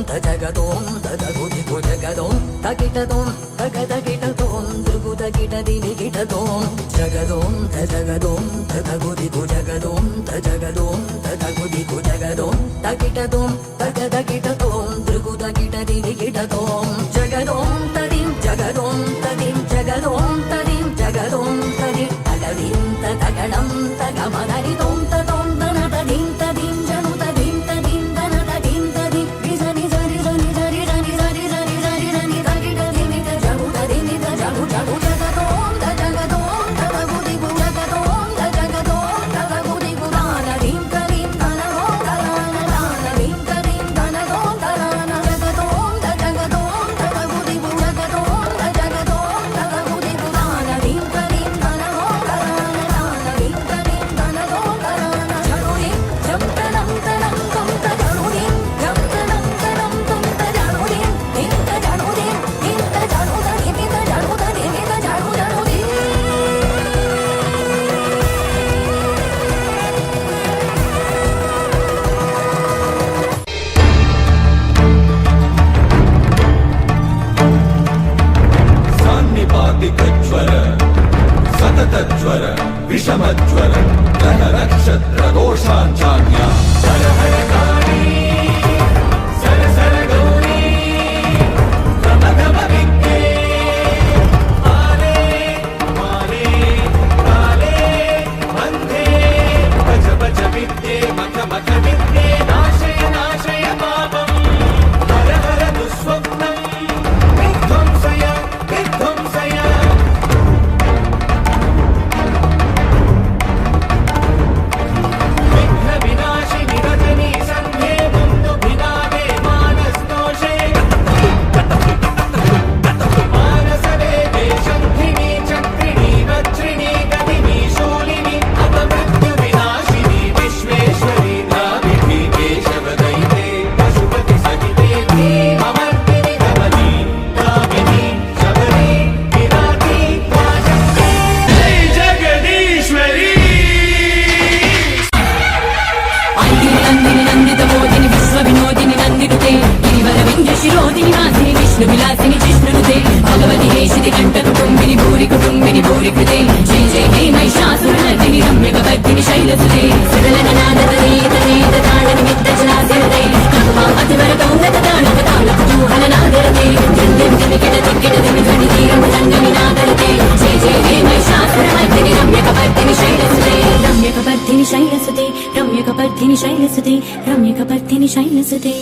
తజగదోం తదగుదిగు జగదోం తకిటదోం తగదగిటదోం దృగుదగిటదిగిటదోం జగదోం తజగదోం తదగుదిగు జగదోం తజగదోం తదగుదిగు జగదోం తకిటదోం తగదగిటదోం దృగుదగిటదిగిటదోం జగదోం తదిం జగదోం తదిం జగదోం తదిం జగదోం తది తగదిం తగడం తగమదరిదోం తదోం తన తదిం తదిం జను తదిం తదిం తన తదిం తది విజని జరి జని జరి జని జరి జరి జరి జని తగిటదిమి తజగు తదిమి తజగు జగు జగదోం తజగదోం తదగుదిగు జగదోం తజగదోం తదగుదిగు దానదిం తదిం తనగోం తలాన దానదిం తదిం తనగోం తలాన జగదోం తజగదోం తదగుదిగు జగదోం తజగదోం తదగుదిగు దానదిం తదిం తనగోం తలాన దానదిం తదిం తనగోం తలాన జరుడిం జంతనం తనం తం తజరుడిం జంతనం తనం తం తజరుడిం ఇంత జరుడిం ఇంత జరుదని మిత జరుదని మిత జరు జరుడిం సాన్నిపాతికజ్వర సతతజ్వర విషమజ్వర గ్రహ నక్షత్ర దోషాంచాన్య హర హర కాళీ సర సర గౌరీ గమ గమ విద్యే ఆలే మాలే కాలే వందే భజ భజ విద్యే మఖ మఖ విద్యే నాశయ నాశయ పాపం హర హర దుస్వప్నం విధ్వంసయ విధ్వంసయ విఘ్న వినాశిని రజనీ సంధ్యే ముందు భినాదే మానస్తోషే మానసవేదే శంఖిని చక్రిణి వజ్రిణి గదిని శూలిని అపమృత్యు వినాశిని విశ్వేశ్వరి ధామిని కేశవదైతే పశుపతి సహితే అమర్దిని గమని కామిని శబరి విరాటి వాచక్తే జై జగదీశ్వరి ఐగిరి నందిని నందిత మోదిని విశ్వ వినోదిని నందినుతే గిరివర వింధ్య శిరోదిని వాసిని విష్ణు విలాసిని జిష్ణునుతే భగవతి హేషితి కంఠ కుటుంబిని భూరి కుటుంబిని భూరి కృతే జై జై హే మహిషాసుర నర్దిని రమ్య కవర్దిని శైలసుతే సరళన నాదతనేత నేత తాళ నిమిత్త జలాశరతే కనుమా అతివర కౌనత తాళవ తాళ కుతూహల నాదరతే దిం దిమికిట దిక్కిట దిమి ధ్వని తీరం రంగని నాదరతే జై జై హే మహిషాసుర నర్దిని రమ్య కవర్దిని శైలసుతే రమ్య కవర్దిని శైలసుతే రమ్య కవర్దిని శైలసుతే రమ్య కవర్దిని శైలసుతే